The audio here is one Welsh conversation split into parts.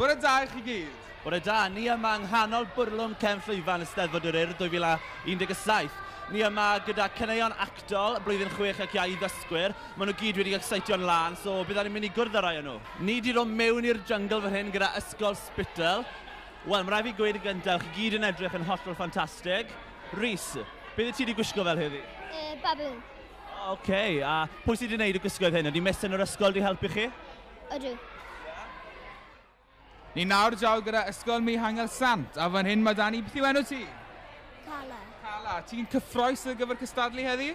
Bore da i chi gyd. Bore da, ni yma yng nghanol bwrlwm cefn llwyfan y Steddfod yr Urdd 2017. Ni yma gyda Caneuon Actol, blwyddyn 6 ac iau Ddysgwyr. Maen nhw gyd wedi exeitio'n lan, so byddwn ni'n mynd i gwrdd â rai o nhw. Ni wedi dod mewn i'r jungle fan hyn gyda ysgol Spittle. Wel, mae rai fi gweud y gyntaf, chi gyd yn edrych yn hollol ffantastig. Rhys, beth ti wedi gwisgo fel heddi? Baboon. Oce, a pwy sydd wedi gwneud y gwisgoedd hyn? Ydy Miss yn yr ysgol wedi helpu chi? Ydw. Ni nawr draw gyda ysgol Mihangel Sant, a fan hyn mae Dani, beth yw enw ti? Cala. Cala, ti'n cyffroes ar gyfer cystadlu heddi?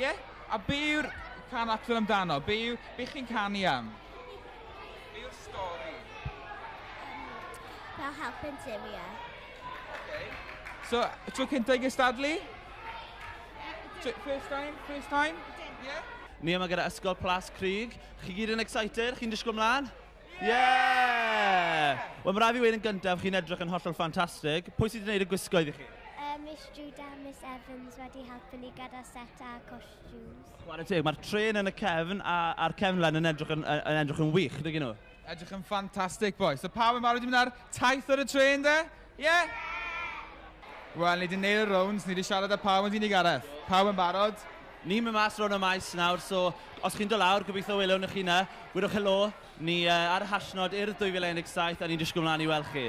Ie? A be yw'r can actor amdano? Be chi'n canu am? Be yw'r stori? Fel helping Syria. So, tro cynta i gystadlu? First time? First time? Ie? Ni yma gyda ysgol Plas Crug. Chi gyd yn excited? Chi'n disgwyl mlaen? Yeah! Wel, mae rai fi wedi yn gyntaf, chi'n edrych yn hollol ffantastig. Pwy sydd wedi gwneud y gwisgoedd i chi? Miss Judah a Miss Evans wedi helpu ni gyda set a costumes. Chwarae teg, mae'r tren yn y cefn a'r cefnlen yn edrych yn wych, dygyn nhw? Edrych yn ffantastig, boys. So pawb yn barod i mynd ar taith ar y tren, de? Ie? Wel, ni wedi gwneud y rounds, ni wedi siarad â pawb yn unig Gareth. Pawb yn barod? Ni'n mynd mas rown y maes nawr, so os chi'n dod lawr, gobeithio welwn chi yna, gwydwch helo, ni ar y hashnod i'r 2017 a ni'n disgwyl mlaen i weld chi.